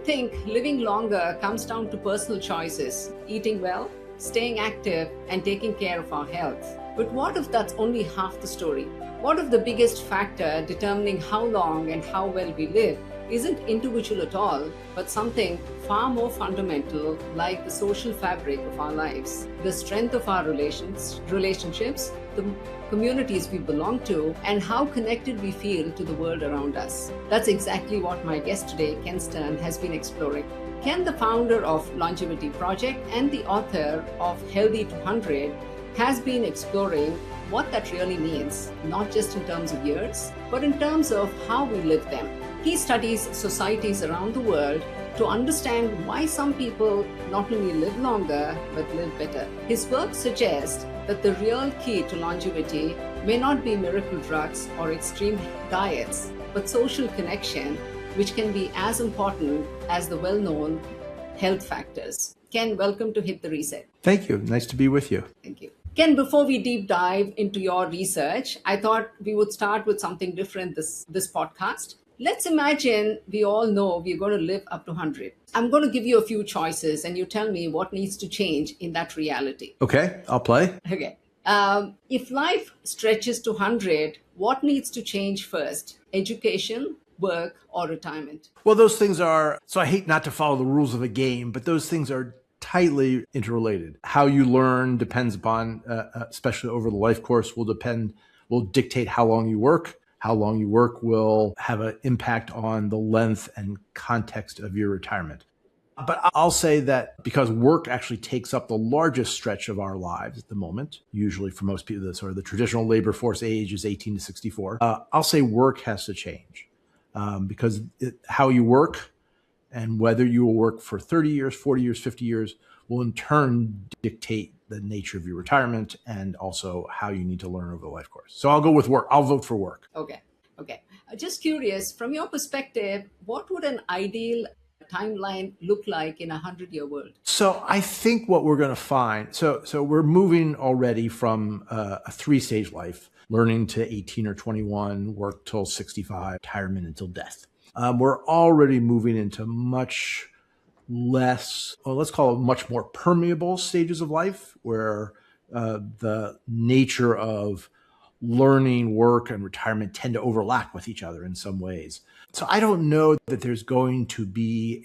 think living longer comes down to personal choices, eating well, staying active, and taking care of our health. But what if that's only half the story? What if the biggest factor determining how long and how well we live isn't individual at all, but something far more fundamental, like the social fabric of our lives, the strength of our relationships, the communities we belong to, and how connected we feel to the world around us? That's exactly what my guest today, Ken Stern, has been exploring. Ken, the founder of Longevity Project and the author of Healthy to 100, has been exploring what that really means, not just in terms of years, but in terms of how we live them. He studies societies around the world to understand why some people not only live longer, but live better. His work suggests that the real key to longevity may not be miracle drugs or extreme diets, but social connection, which can be as important as the well-known health factors. Ken, welcome to Hit the Reset. Thank you. Nice to be with you. Thank you. Ken, before we deep dive into your research, I thought we would start with something different this podcast. Let's imagine we all know we're going to live up to 100. I'm going to give you a few choices and you tell me what needs to change in that reality. Okay, I'll play. Okay. If life stretches to 100, what needs to change first? Education, work, or retirement? Well, those things are, so I hate not to follow the rules of a game, but those things are tightly interrelated. How you learn depends upon, especially over the life course, will dictate how long you work. How long you work will have an impact on the length and context of your retirement. But I'll say that because work actually takes up the largest stretch of our lives at the moment, usually for most people, the traditional labor force age is 18 to 64. I'll say work has to change because how you work and whether you will work for 30 years, 40 years, 50 years will in turn dictate the nature of your retirement and also how you need to learn over the life course. So I'll go with work. I'll vote for work. Okay. Just curious, from your perspective, what would an ideal timeline look like in a 100-year world? So I think what we're going to find, so we're moving already from a 3-stage life, learning to 18 or 21, work till 65, retirement until death. We're already moving into much less, let's call it much more permeable stages of life where the nature of learning, work, and retirement tend to overlap with each other in some ways. So I don't know that there's going to be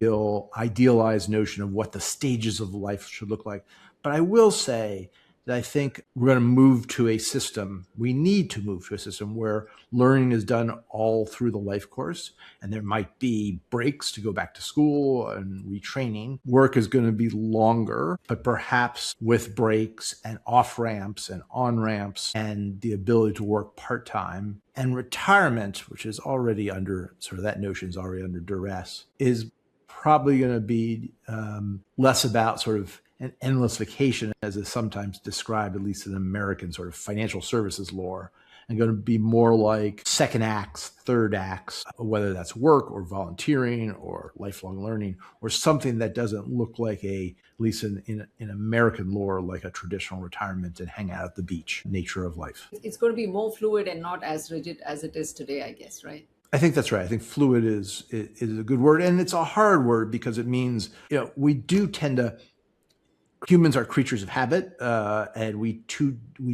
a idealized notion of what the stages of life should look like. But I will say that I think we're going to move to a system. We need to move to a system where learning is done all through the life course. And there might be breaks to go back to school and retraining. Work is going to be longer, but perhaps with breaks and off ramps and on ramps and the ability to work part-time. And retirement, which is already under, sort of that notion is already under duress, is probably going to be less about sort of an endless vacation, as is sometimes described, at least in American sort of financial services lore, and going to be more like second acts, third acts, whether that's work or volunteering or lifelong learning, or something that doesn't look like at least in American lore, like a traditional retirement and hang out at the beach nature of life. It's going to be more fluid and not as rigid as it is today, I guess, right? I think that's right. I think fluid is a good word. And it's a hard word because it means, we do tend to, humans are creatures of habit, and we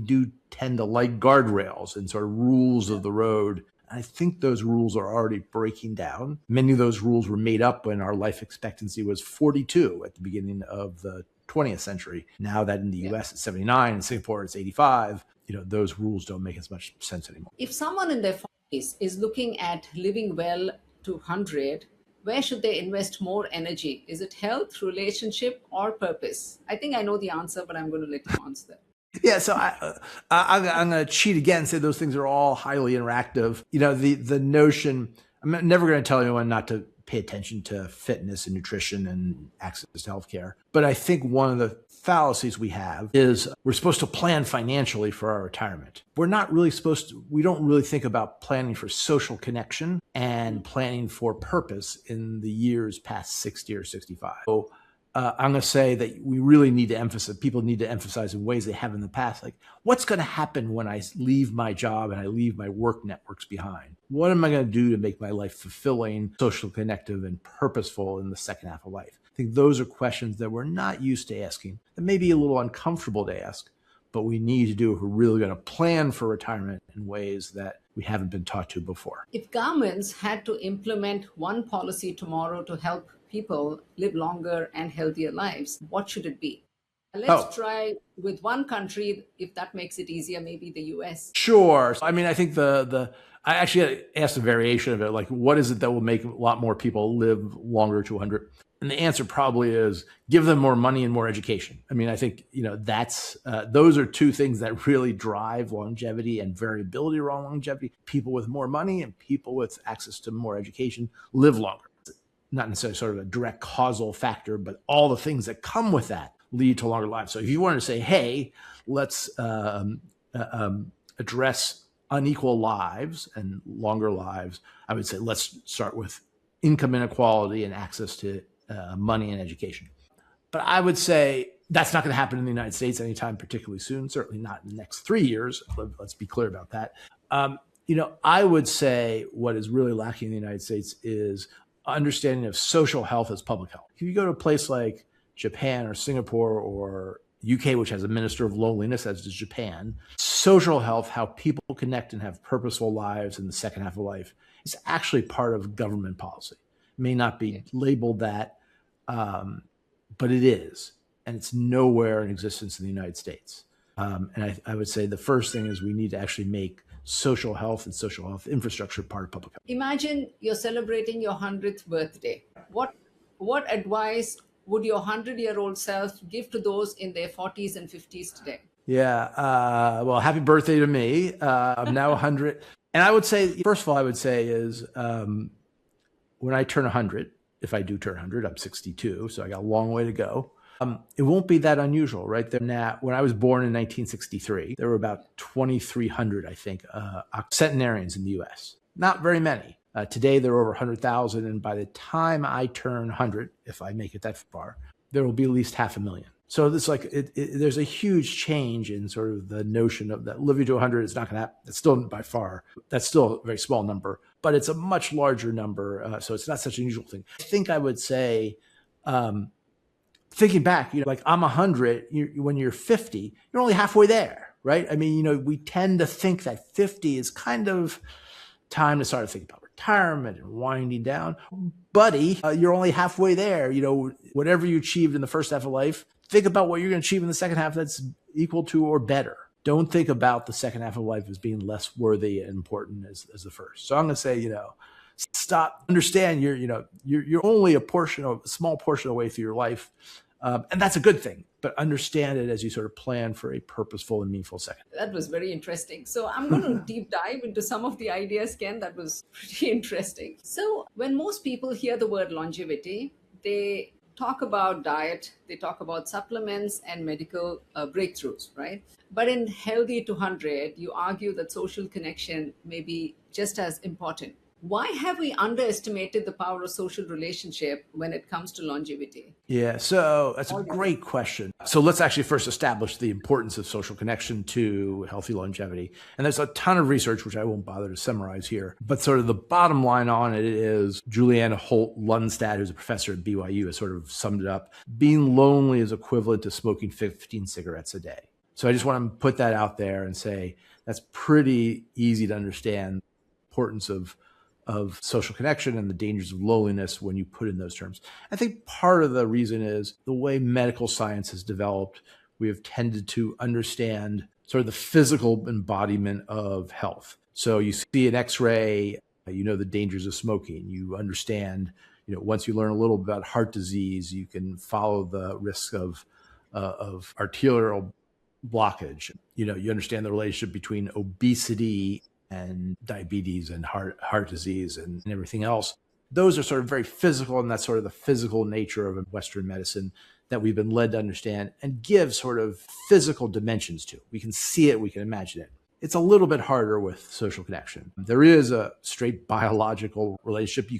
do tend to like guardrails and sort of rules of the road. I think those rules are already breaking down. Many of those rules were made up when our life expectancy was 42 at the beginning of the 20th century. Now that in the US it's 79, in Singapore it's 85, those rules don't make as much sense anymore. If someone in their 40s is looking at living well to 100, where should they invest more energy? Is it health, relationship, or purpose? I think I know the answer, but I'm going to let you answer. Yeah, so I'm going to cheat again and say those things are all highly interactive. The notion, I'm never going to tell anyone not to pay attention to fitness and nutrition and access to healthcare. But I think one of the fallacies we have is we're supposed to plan financially for our retirement. We're not really we don't really think about planning for social connection and planning for purpose in the years past 60 or 65. So I'm going to say that we really need to emphasize, people need to emphasize in ways they have in the past, like what's going to happen when I leave my job and I leave my work networks behind? What am I going to do to make my life fulfilling, social, connective, and purposeful in the second half of life? I think those are questions that we're not used to asking, that may be a little uncomfortable to ask, but we need to do if we're really going to plan for retirement in ways that we haven't been taught to before. If governments had to implement one policy tomorrow to help people live longer and healthier lives, what should it be? Let's Oh, try with one country, if that makes it easier, maybe the US. sure. I mean, I think I actually asked a variation of it, like what is it that will make a lot more people live longer to 100? And the answer probably is give them more money and more education. I mean, I think, that's, those are two things that really drive longevity and variability around longevity. People with more money and people with access to more education live longer. Not necessarily sort of a direct causal factor, but all the things that come with that lead to longer lives. So if you wanted to say, hey, let's address unequal lives and longer lives, I would say let's start with income inequality and access to money and education. But I would say that's not going to happen in the United States anytime particularly soon, certainly not in the next 3 years. Let's be clear about that. I would say what is really lacking in the United States is understanding of social health as public health. If you go to a place like Japan or Singapore or UK, which has a minister of loneliness, as does Japan, social health, how people connect and have purposeful lives in the second half of life, is actually part of government policy. It may not be labeled that, but it is. And it's nowhere in existence in the United States. And I would say the first thing is we need to actually make social health and social health infrastructure part of public health. Imagine you're celebrating your 100th birthday. What advice would your 100-year-old self give to those in their 40s and 50s today? Yeah. Well, happy birthday to me. I'm now 100. And I would say, first of all, I would say is when I turn 100, if I do turn 100, I'm 62, so I got a long way to go. It won't be that unusual, right? Now, when I was born in 1963, there were about 2,300, I think, octogenarians in the U.S. Not very many. Today, there are over 100,000. And by the time I turn 100, if I make it that far, there will be at least 500,000. So it's like there's a huge change in sort of the notion of that living to 100 is not going to happen. It's still by far, that's still a very small number, but it's a much larger number. So it's not such an unusual thing. I think I would say, thinking back, like I'm 100, when you're 50, you're only halfway there, right? I mean, we tend to think that 50 is kind of time to start to think about retirement and winding down. Buddy, you're only halfway there. Whatever you achieved in the first half of life, think about what you're going to achieve in the second half that's equal to or better. Don't think about the second half of life as being less worthy and important as the first. So I'm going to say, stop, understand you're only a small portion of the way through your life. And that's a good thing, but understand it as you sort of plan for a purposeful and meaningful second. That was very interesting. So I'm going to deep dive into some of the ideas, Ken. That was pretty interesting. So when most people hear the word longevity, they talk about diet, they talk about supplements and medical breakthroughs, right? But in Healthy to 100, you argue that social connection may be just as important. Why have we underestimated the power of social relationship when it comes to longevity? Yeah, so that's a great question. So let's actually first establish the importance of social connection to healthy longevity. And there's a ton of research, which I won't bother to summarize here. But sort of the bottom line on it is Juliana Holt-Lundstad, who's a professor at BYU, has sort of summed it up. Being lonely is equivalent to smoking 15 cigarettes a day. So I just want to put that out there and say that's pretty easy to understand the importance of social connection and the dangers of loneliness when you put in those terms. I think part of the reason is the way medical science has developed, we have tended to understand sort of the physical embodiment of health. So you see an X-ray, the dangers of smoking. You understand, once you learn a little about heart disease, you can follow the risk of arterial blockage. You understand the relationship between obesity and diabetes and heart disease and everything else. Those are sort of very physical, and that's sort of the physical nature of Western medicine that we've been led to understand and give sort of physical dimensions to. We can see it, we can imagine it. It's a little bit harder with social connection. There is a straight biological relationship.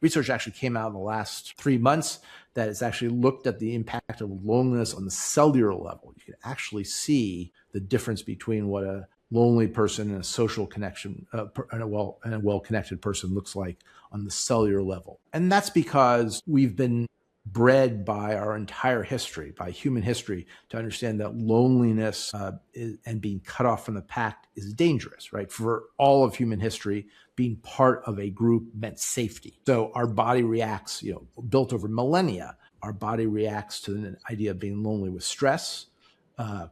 Research actually came out in the last 3 months that has actually looked at the impact of loneliness on the cellular level. You can actually see the difference between what a lonely person and a social connection and a well-connected person looks like on the cellular level. And that's because we've been bred by our entire history, by human history, to understand that loneliness and being cut off from the pack is dangerous, right? For all of human history, being part of a group meant safety. So our body reacts, built over millennia, our body reacts to the idea of being lonely with stress.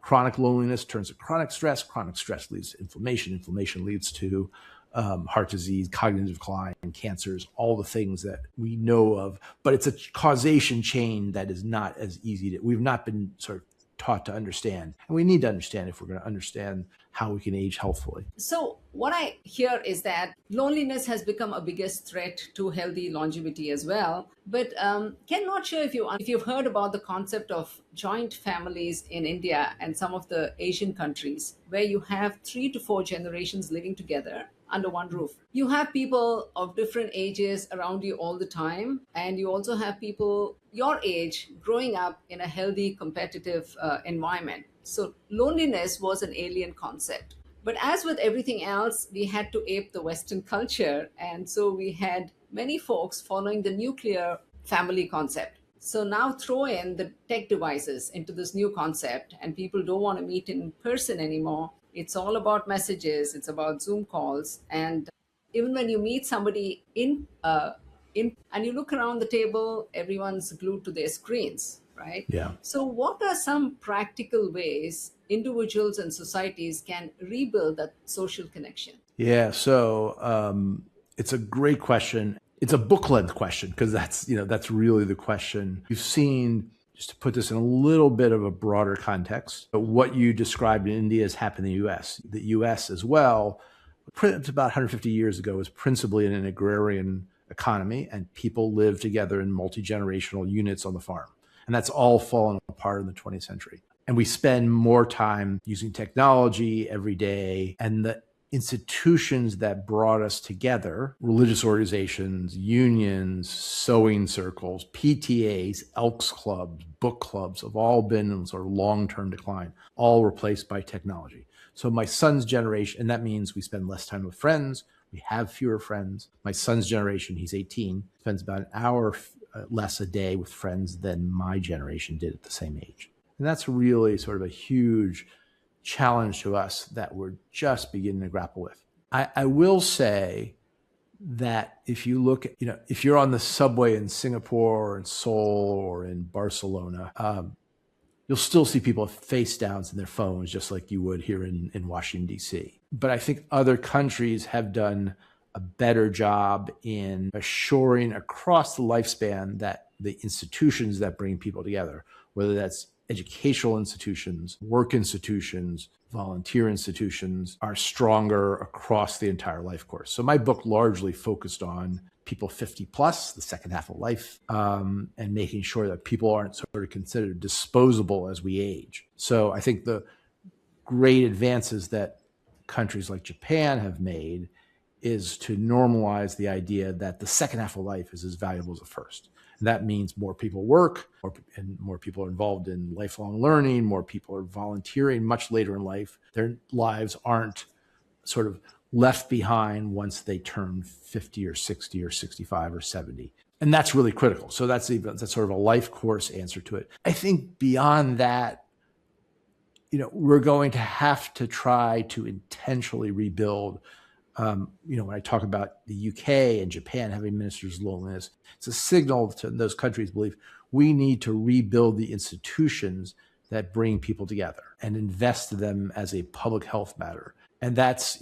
Chronic loneliness turns to chronic stress. Chronic stress leads to inflammation. Inflammation leads to heart disease, cognitive decline, cancers, all the things that we know of. But it's a causation chain that is not as easy we've not been sort of taught to understand. And we need to understand if we're going to understand how we can age healthfully. So what I hear is that loneliness has become a biggest threat to healthy longevity as well. But Ken, not sure if you've heard about the concept of joint families in India and some of the Asian countries, where you have 3 to 4 generations living together under one roof. You have people of different ages around you all the time, and you also have people your age growing up in a healthy, competitive environment. So loneliness was an alien concept. But as with everything else, we had to ape the Western culture. And so we had many folks following the nuclear family concept. So now throw in the tech devices into this new concept, and people don't want to meet in person anymore. It's all about messages, it's about Zoom calls. And even when you meet somebody in and you look around the table, everyone's glued to their screens, right? Yeah. So what are some practical ways individuals and societies can rebuild that social connection? Yeah. So it's a great question. It's a book length question because that's really the question. You've seen, just to put this in a little bit of a broader context, but what you described in India has happened in the US. The US as well, about 150 years ago, was principally an agrarian economy, and people lived together in multi-generational units on the farm. And that's all fallen apart in the 20th century. And we spend more time using technology every day, and the institutions that brought us together, religious organizations, unions, sewing circles, PTAs, Elks Clubs, book clubs, have all been in sort of long-term decline, all replaced by technology. So my son's generation, and that means we spend less time with friends, we have fewer friends. My son's generation, he's 18, spends about an hour less a day with friends than my generation did at the same age. And that's really sort of a huge challenge to us that we're just beginning to grapple with. I will say that if you look at, if you're on the subway in Singapore or in Seoul or in Barcelona, you'll still see people face downs in their phones, just like you would here in Washington, D.C. But I think other countries have done a better job in assuring across the lifespan that the institutions that bring people together, whether that's educational institutions, work institutions, volunteer institutions, are stronger across the entire life course. So my book largely focused on people 50 plus, the second half of life, and making sure that people aren't sort of considered disposable as we age. So I think the great advances that countries like Japan have made is to normalize the idea that the second half of life is as valuable as the first. And that means more people work, and more people are involved in lifelong learning, more people are volunteering much later in life. Their lives aren't sort of left behind once they turn 50 or 60 or 65 or 70. And that's really critical. So that's sort of a life course answer to it. I think beyond that, we're going to have to try to intentionally rebuild. When I talk about the UK and Japan having ministers of loneliness, it's a signal to those countries believe we need to rebuild the institutions that bring people together and invest in them as a public health matter. And that's,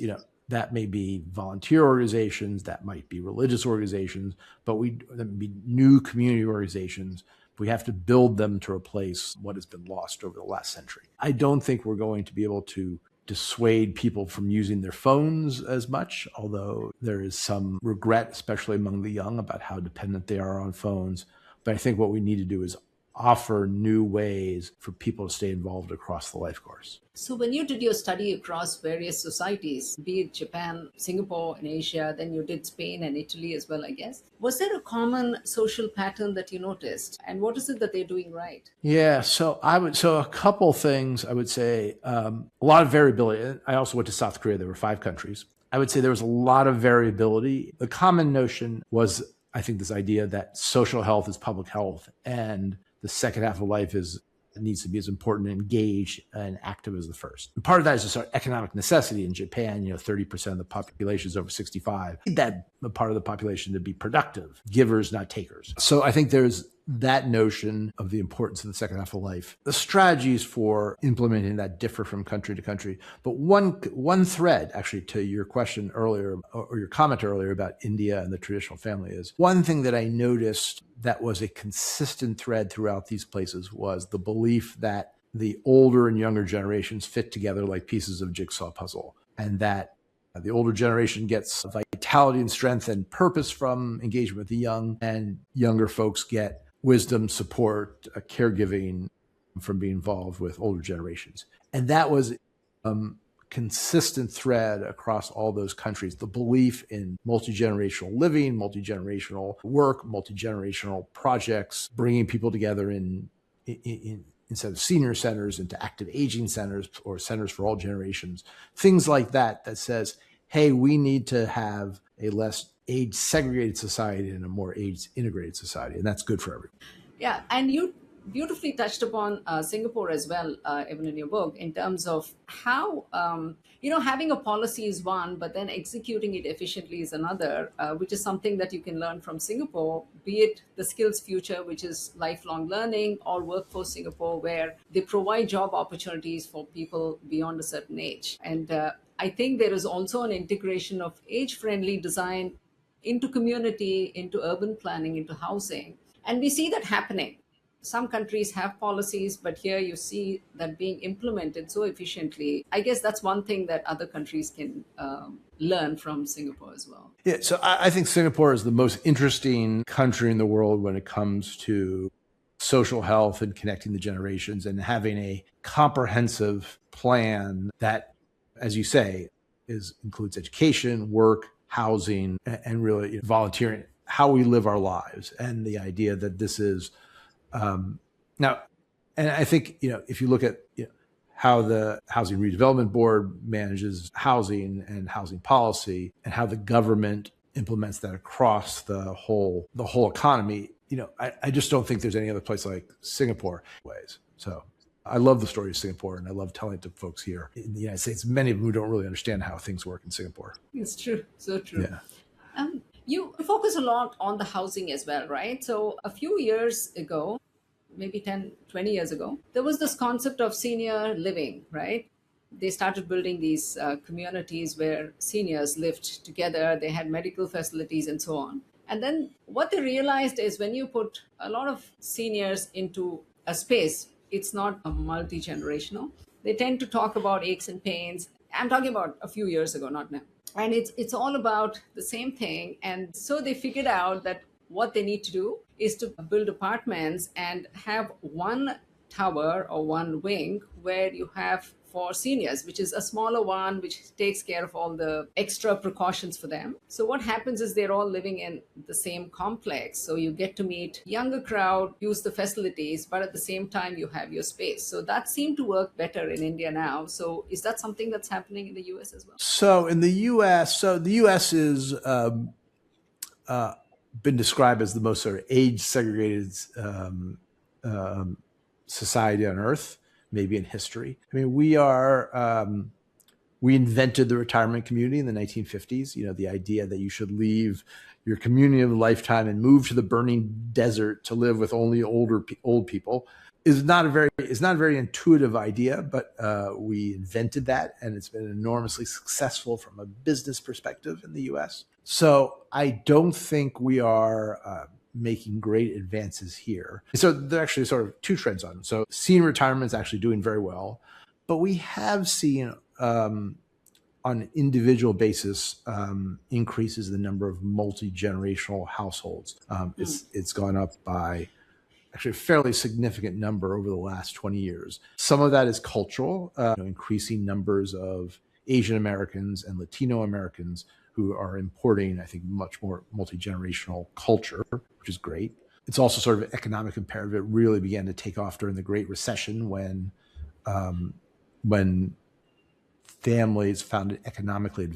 that may be volunteer organizations, that might be religious organizations, but that may be new community organizations. We have to build them to replace what has been lost over the last century. I don't think we're going to be able to dissuade people from using their phones as much, although there is some regret, especially among the young, about how dependent they are on phones. But I think what we need to do is offer new ways for people to stay involved across the life course. So, when you did your study across various societies, be it Japan, Singapore, and Asia, then you did Spain and Italy as well, I guess, was there a common social pattern that you noticed? And what is it that they're doing right? Yeah, so a couple things I would say, a lot of variability. I also went to South Korea. There were 5 countries. I would say there was a lot of variability. The common notion was, I think, this idea that social health is public health, and the second half of life needs to be as important and engaged and active as the first. And part of that is just our economic necessity. In Japan, 30% of the population is over 65. That part of the population to be productive, givers, not takers. So I think there's that notion of the importance of the second half of life. The strategies for implementing that differ from country to country. But one thread, actually, to your question earlier, or your comment earlier about India and the traditional family, is one thing that I noticed that was a consistent thread throughout these places was the belief that the older and younger generations fit together like pieces of a jigsaw puzzle, and that the older generation gets vitality and strength and purpose from engagement with the young, and younger folks get wisdom, support, caregiving from being involved with older generations. And that was consistent thread across all those countries, the belief in multi-generational living, multi-generational work, multi-generational projects, bringing people together in instead of senior centers into active aging centers or centers for all generations, things like that says, hey, we need to have a less age segregated society and a more age integrated society. And that's good for everyone. Yeah, and you beautifully touched upon Singapore as well, even in your book, in terms of how, having a policy is one, but then executing it efficiently is another, which is something that you can learn from Singapore, be it the skills future, which is lifelong learning, or Workforce Singapore, where they provide job opportunities for people beyond a certain age. And I think there is also an integration of age-friendly design into community, into urban planning, into housing. And we see that happening. Some countries have policies, but here you see that being implemented so efficiently. I guess that's one thing that other countries can learn from Singapore as well. Yeah, so I think Singapore is the most interesting country in the world when it comes to social health and connecting the generations and having a comprehensive plan that, as you say, includes education, work, housing, and really volunteering, how we live our lives, and the idea that this is now. And I think, if you look at how the Housing Redevelopment Board manages housing and housing policy, and how the government implements that across the whole economy, I just don't think there's any other place like Singapore ways. So I love the story of Singapore, and I love telling it to folks here in the United States, many of them who don't really understand how things work in Singapore. It's true. So true. Yeah. You focus a lot on the housing as well, right? So a few years ago, maybe 10, 20 years ago, there was this concept of senior living, right? They started building these communities where seniors lived together. They had medical facilities and so on. And then what they realized is when you put a lot of seniors into a space, it's not a multi-generational. They tend to talk about aches and pains. I'm talking about a few years ago, not now. And it's all about the same thing. And so they figured out that what they need to do is to build apartments and have one tower or one wing where you have for seniors, which is a smaller one, which takes care of all the extra precautions for them. So what happens is they're all living in the same complex. So you get to meet younger crowd, use the facilities, but at the same time you have your space. So that seemed to work better in India now. So is that something that's happening in the US as well? So in the US, the US is been described as the most sort of age segregated society on earth, maybe in history. I mean, we invented the retirement community in the 1950s. The idea that you should leave your community of a lifetime and move to the burning desert to live with only old people is not a very intuitive idea, but we invented that, and it's been enormously successful from a business perspective in the U.S. So I don't think we are making great advances here. So there are actually sort of two trends on it. So senior retirement is actually doing very well, but we have seen on an individual basis increases in the number of multi-generational households. It's gone up by actually a fairly significant number over the last 20 years. Some of that is cultural, increasing numbers of Asian Americans and Latino Americans who are importing, I think, much more multi-generational culture, which is great. It's also sort of an economic imperative. It really began to take off during the Great Recession when families found it economically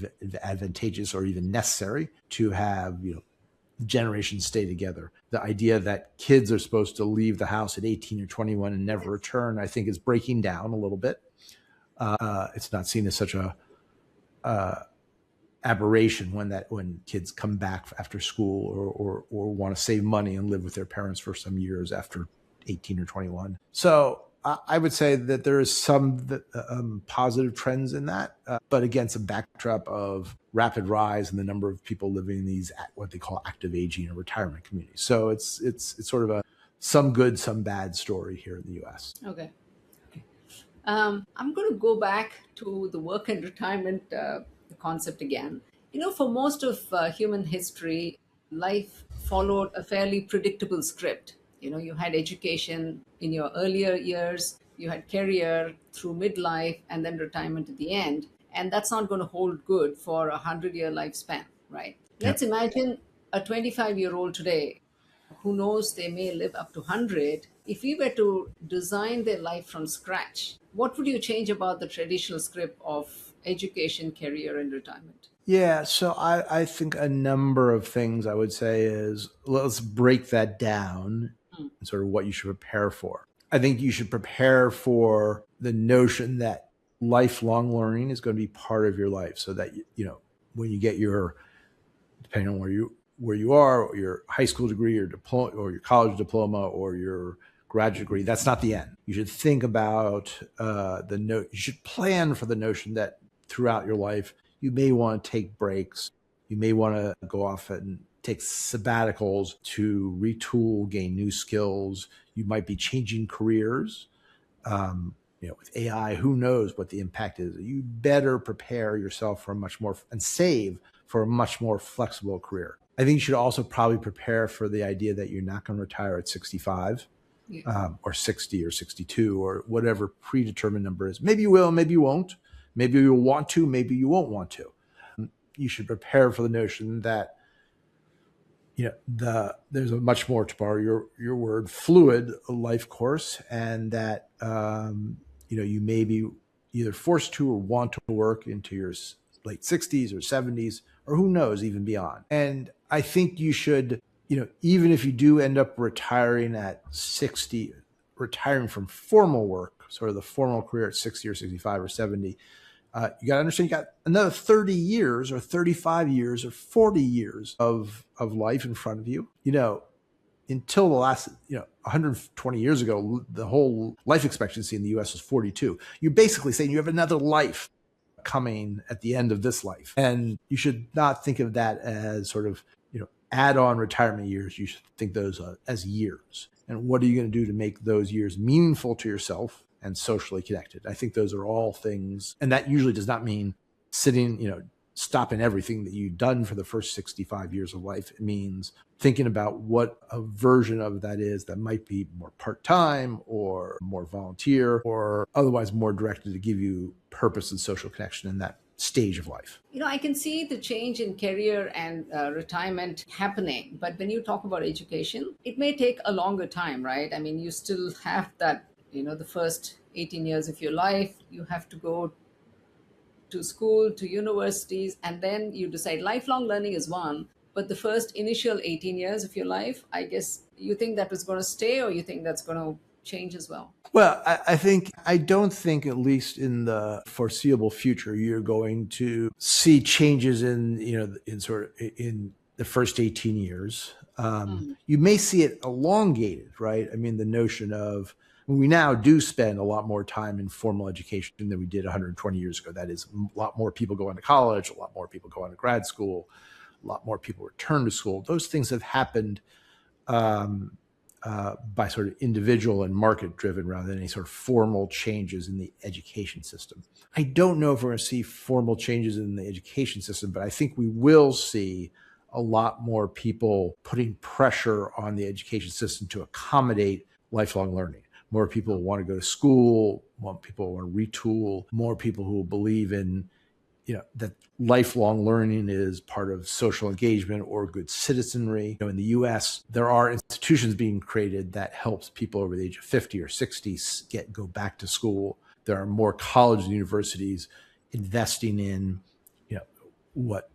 advantageous or even necessary to have, generations stay together. The idea that kids are supposed to leave the house at 18 or 21 and never return, I think, is breaking down a little bit. It's not seen as such a aberration when kids come back after school or want to save money and live with their parents for some years after 18 or 21. So I would say that there is some positive trends in that, but against a backdrop of rapid rise in the number of people living in these what they call active aging or retirement communities. So it's sort of a some good, some bad story here in the U.S. Okay. I'm going to go back to the work and retirement concept again. For most of human history, life followed a fairly predictable script. You had education in your earlier years, you had career through midlife, and then retirement at the end. And that's not going to hold good for a 100-year lifespan, right? Let's imagine a 25-year-old today. Who knows, they may live up to 100. If we were to design their life from scratch, what would you change about the traditional script of education, career, and retirement? Yeah, so I think a number of things I would say is let's break that down and sort of what you should prepare for. I think you should prepare for the notion that lifelong learning is going to be part of your life, so that when you get your, depending on where you are, or your high school degree or diploma or your college diploma or your graduate degree, that's not the end. You should think about you should plan for the notion that throughout your life you may want to take breaks. You may want to go off and take sabbaticals to retool, gain new skills. You might be changing careers. With AI, who knows what the impact is? You better prepare yourself for and save for a much more flexible career. I think you should also probably prepare for the idea that you're not going to retire at 65 or 60 or 62 or whatever predetermined number is. Maybe you will, maybe you won't. Maybe you'll want to, maybe you won't want to. You should prepare for the notion that there's a much more, to borrow your word, fluid life course, and that you may be either forced to or want to work into your late 60s or 70s, or who knows, even beyond. And I think you should, even if you do end up retiring at 60, retiring from formal work, sort of the formal career at 60 or 65 or 70, you got to understand you got another 30 years or 35 years or 40 years of life in front of you. Until the last, 120 years ago, the whole life expectancy in the U.S. was 42. You're basically saying you have another life coming at the end of this life. And you should not think of that as sort of, add-on retirement years. You should think those as years. And what are you going to do to make those years meaningful to yourself and socially connected? I think those are all things. And that usually does not mean sitting, stopping everything that you've done for the first 65 years of life. It means thinking about what a version of that is that might be more part-time or more volunteer or otherwise more directed to give you purpose and social connection in that stage of life. I can see the change in career and retirement happening, but when you talk about education, it may take a longer time, right? I mean, you still have that, the first 18 years of your life, you have to go to school, to universities, and then you decide lifelong learning is one. But the first initial 18 years of your life, I guess you think that was going to stay, or you think that's going to change as well? Well, I don't think, at least in the foreseeable future, you're going to see changes in the first 18 years. You may see it elongated, right? I mean, the notion of, we now do spend a lot more time in formal education than we did 120 years ago. That is, a lot more people go on to college, a lot more people go on to grad school, a lot more people return to school. Those things have happened by sort of individual and market driven rather than any sort of formal changes in the education system. I don't know if we're going to see formal changes in the education system, but I think we will see a lot more people putting pressure on the education system to accommodate lifelong learning. More people want to go to school, more people want to retool, more people who believe in that lifelong learning is part of social engagement or good citizenry. In the US, there are institutions being created that helps people over the age of 50 or 60 go back to school. There are more colleges and universities investing in, what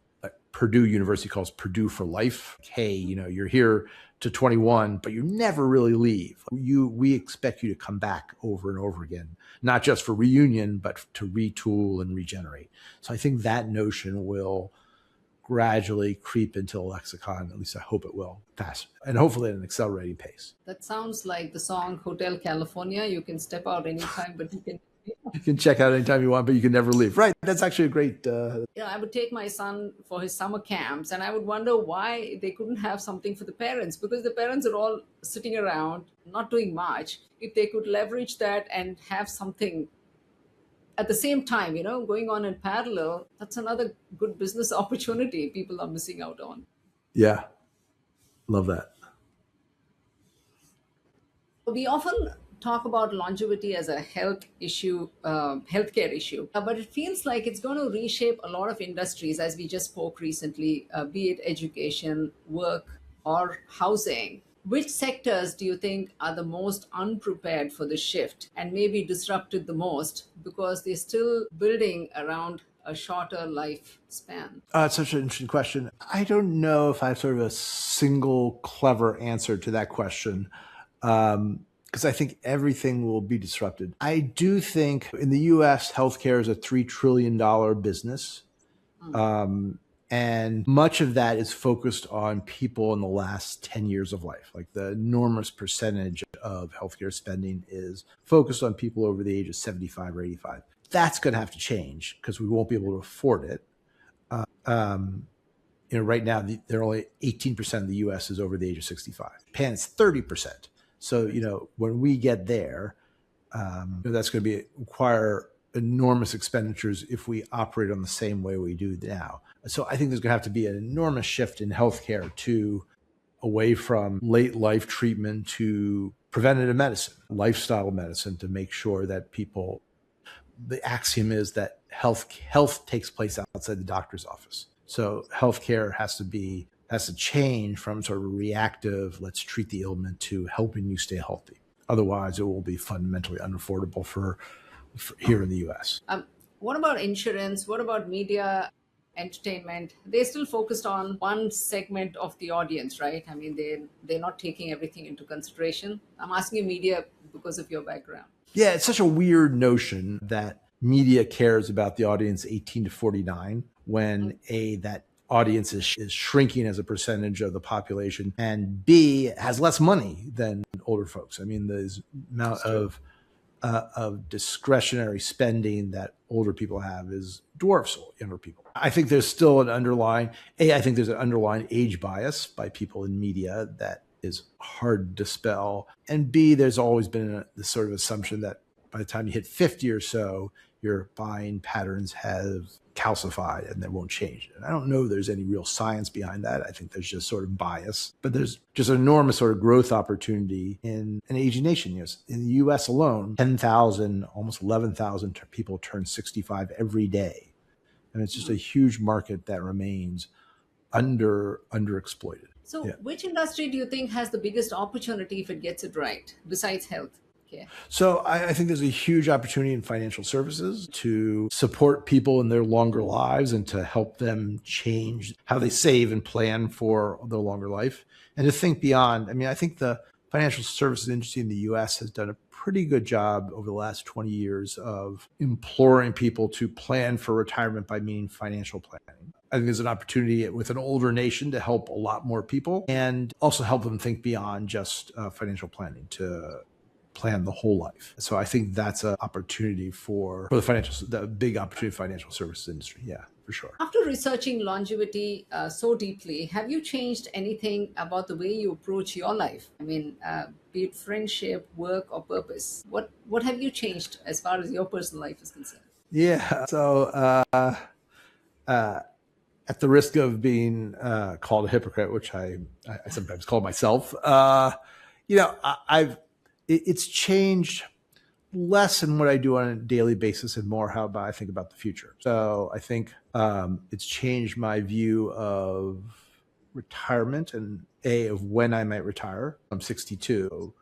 Purdue University calls Purdue for Life. Hey, you're here to 21, but you never really leave. We expect you to come back over and over again, not just for reunion, but to retool and regenerate. So I think that notion will gradually creep into the lexicon. At least I hope it will, fast and hopefully at an accelerating pace. That sounds like the song Hotel California. You can step out anytime, but you can. You can check out anytime you want, but you can never leave. Right. That's actually a great. I would take my son for his summer camps, and I would wonder why they couldn't have something for the parents, because the parents are all sitting around, not doing much. If they could leverage that and have something at the same time, going on in parallel, that's another good business opportunity people are missing out on. Yeah. Love that. We often talk about longevity as a healthcare issue, but it feels like it's going to reshape a lot of industries, as we just spoke recently, be it education, work, or housing. Which sectors do you think are the most unprepared for the shift and maybe disrupted the most because they're still building around a shorter lifespan? It's such an interesting question. I don't know if I have sort of a single clever answer to that question. Because I think everything will be disrupted. I do think in the US, healthcare is a $3 trillion business. And much of that is focused on people in the last 10 years of life. Like the enormous percentage of healthcare spending is focused on people over the age of 75 or 85. That's going to have to change because we won't be able to afford it. Right now, they're only 18% of the US is over the age of 65. Japan is 30%. So, when we get there, that's going to require enormous expenditures if we operate on the same way we do now. So I think there's going to have to be an enormous shift in healthcare away from late life treatment to preventative medicine, lifestyle medicine, to make sure that the axiom is that health takes place outside the doctor's office. So healthcare has to change from sort of reactive, let's treat the ailment, to helping you stay healthy. Otherwise, it will be fundamentally unaffordable for here in the US. What about insurance? What about media, entertainment? They're still focused on one segment of the audience, right? I mean, they're not taking everything into consideration. I'm asking you media because of your background. Yeah, it's such a weird notion that media cares about the audience 18 to 49 when that audience is shrinking as a percentage of the population, and B, has less money than older folks. I mean, the amount of discretionary spending that older people have dwarfs younger people. I think there's still an underlying age bias by people in media that is hard to dispel. And B, there's always been this sort of assumption that by the time you hit 50 or so, your buying patterns have calcified and they won't change. And I don't know there's any real science behind that. I think there's just sort of bias, but there's just an enormous sort of growth opportunity in an aging nation. In the US alone, 10,000, almost 11,000 people turn 65 every day. And it's just a huge market that remains underexploited. So which industry do you think has the biggest opportunity if it gets it right, besides health? Yeah. So I think there's a huge opportunity in financial services to support people in their longer lives and to help them change how they save and plan for their longer life and to think beyond. I mean, I think the financial services industry in the US has done a pretty good job over the last 20 years of imploring people to plan for retirement by meaning financial planning. I think there's an opportunity with an older nation to help a lot more people and also help them think beyond just financial planning to plan the whole life. So I think that's an opportunity for the big opportunity financial services industry. Yeah, for sure. After researching longevity so deeply, have you changed anything about the way you approach your life? I mean, be it friendship, work, or purpose. What have you changed as far as your personal life is concerned? Yeah. So at the risk of being called a hypocrite, which I sometimes call myself, it's changed less in what I do on a daily basis and more how I think about the future. So I think it's changed my view of retirement and of when I might retire. I'm 62.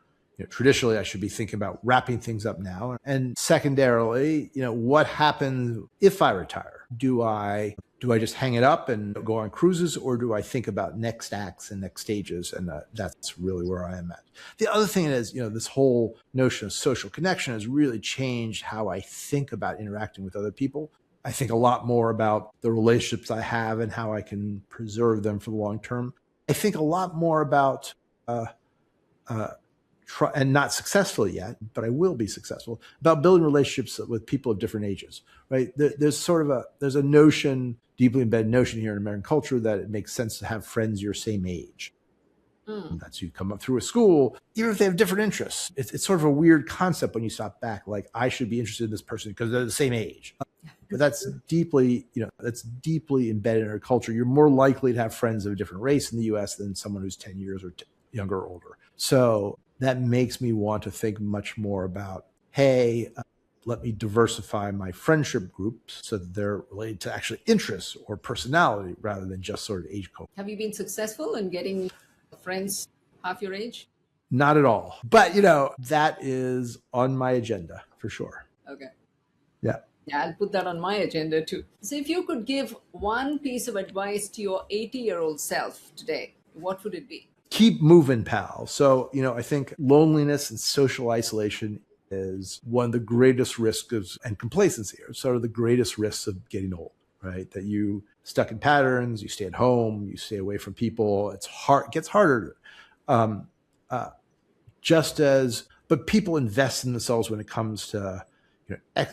Traditionally, I should be thinking about wrapping things up now. And secondarily, what happens if I retire? Do I just hang it up and go on cruises, or do I think about next acts and next stages? And that's really where I am at. The other thing is, this whole notion of social connection has really changed how I think about interacting with other people. I think a lot more about the relationships I have and how I can preserve them for the long term. I think a lot more about and not successfully yet, but I will be successful, about building relationships with people of different ages, right? There's a notion, deeply embedded notion here in American culture, that it makes sense to have friends your same age. That's who you come up through a school, even if they have different interests. It's sort of a weird concept when you stop back, like I should be interested in this person because they're the same age. But that's deeply embedded in our culture. You're more likely to have friends of a different race in the US than someone who's 10 years or younger or older. So that makes me want to think much more about, hey, let me diversify my friendship groups so that they're related to actually interests or personality rather than just sort of age cohort. Have you been successful in getting friends half your age? Not at all. But, that is on my agenda for sure. Okay. Yeah. Yeah, I'll put that on my agenda too. So if you could give one piece of advice to your 80-year-old self today, what would it be? Keep moving, pal. So, I think loneliness and social isolation is one of the greatest risks and complacency are sort of the greatest risks of getting old, right? That you stuck in patterns, you stay at home, you stay away from people. It's hard, it gets harder. But people invest in themselves when it comes to,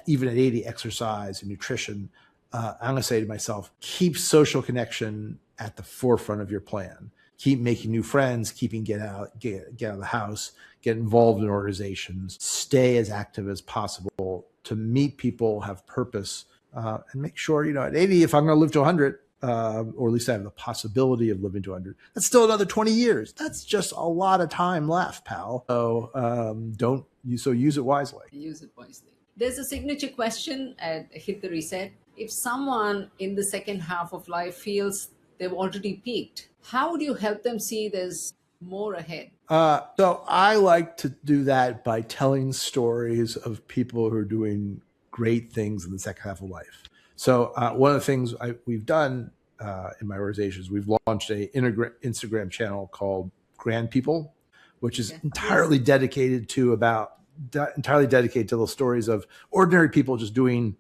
even at 80, exercise and nutrition. I'm going to say to myself, keep social connection at the forefront of your plan. Keep making new friends, get out of the house, get involved in organizations, stay as active as possible to meet people, have purpose, and make sure, at 80, if I'm going to live to 100, or at least I have the possibility of living to 100, that's still another 20 years. That's just a lot of time left, pal. So use it wisely. Use it wisely. There's a signature question at Hit the Reset. If someone in the second half of life feels they've already peaked, how would you help them see there's more ahead? So I like to do that by telling stories of people who are doing great things in the second half of life. So one of the things we've done in my organization is we've launched a Instagram channel called Grand People, which is entirely dedicated to the stories of ordinary people just doing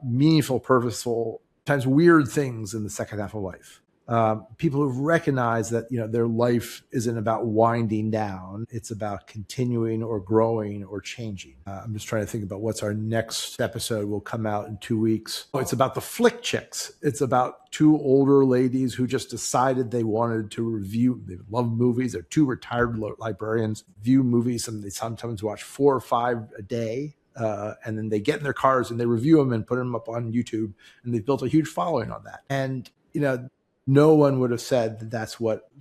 meaningful, purposeful, times weird things in the second half of life. People who've recognized that their life isn't about winding down; it's about continuing or growing or changing. I'm just trying to think about what's our next episode. Will come out in 2 weeks. It's about the flick chicks. It's about two older ladies who just decided they wanted to review. They love movies. They're two retired librarians. View movies, and they sometimes watch 4 or 5 a day. And then they get in their cars and they review them and put them up on YouTube, and they've built a huge following on that. And no one would have said that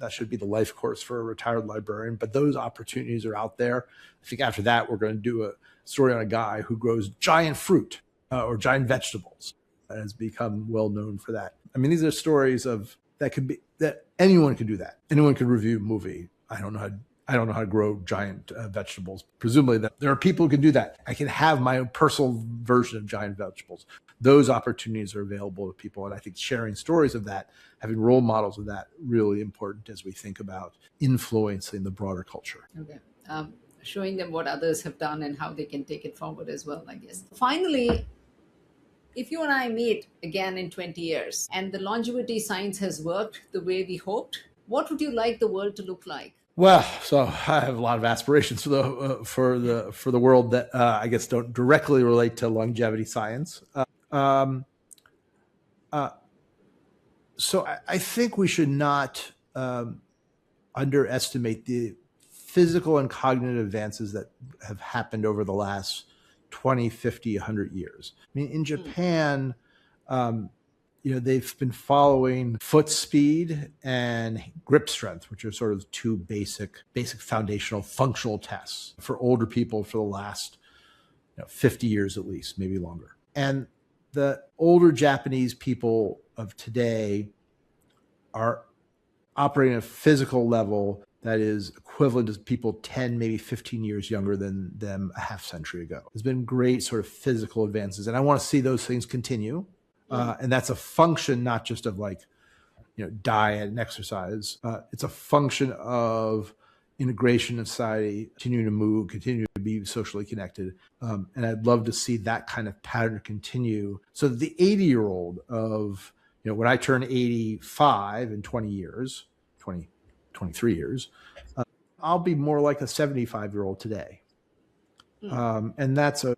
should be the life course for a retired librarian, but those opportunities are out there. I think after that, we're going to do a story on a guy who grows giant fruit or giant vegetables and has become well known for that. I mean, these are stories that anyone could do that. Anyone could review a movie. I don't know how to grow giant vegetables. Presumably that there are people who can do that. I can have my own personal version of giant vegetables. Those opportunities are available to people. And I think sharing stories of that, having role models of that, really important as we think about influencing the broader culture. Okay. Showing them what others have done and how they can take it forward as well, I guess. Finally, if you and I meet again in 20 years and the longevity science has worked the way we hoped, what would you like the world to look like? Well, so I have a lot of aspirations for the world that I guess don't directly relate to longevity science. So I think we should not underestimate the physical and cognitive advances that have happened over the last 20, 50, 100 years. I mean, in Japan, they've been following foot speed and grip strength, which are sort of two basic foundational functional tests for older people for the last 50 years at least, maybe longer. And the older Japanese people of today are operating at a physical level that is equivalent to people 10, maybe 15 years younger than them a half century ago. There's been great sort of physical advances, and I want to see those things continue. And that's a function not just of diet and exercise. It's a function of integration in society, continue to move, continue to be socially connected. And I'd love to see that kind of pattern continue. So the 80-year-old of, when I turn 85 in 23 years, I'll be more like a 75-year-old today. And that's a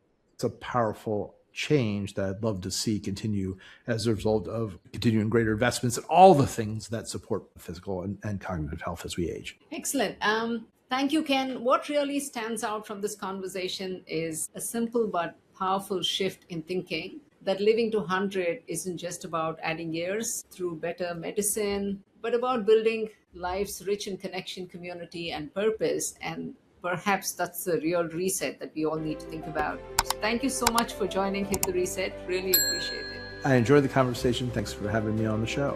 powerful change that I'd love to see continue as a result of continuing greater investments in all the things that support physical and cognitive health as we age. Excellent. Thank you, Ken. What really stands out from this conversation is a simple but powerful shift in thinking that living to 100 isn't just about adding years through better medicine, but about building lives rich in connection, community, and purpose. And perhaps that's the real reset that we all need to think about. So thank you so much for joining Hit the Reset. Really appreciate it. I enjoyed the conversation. Thanks for having me on the show.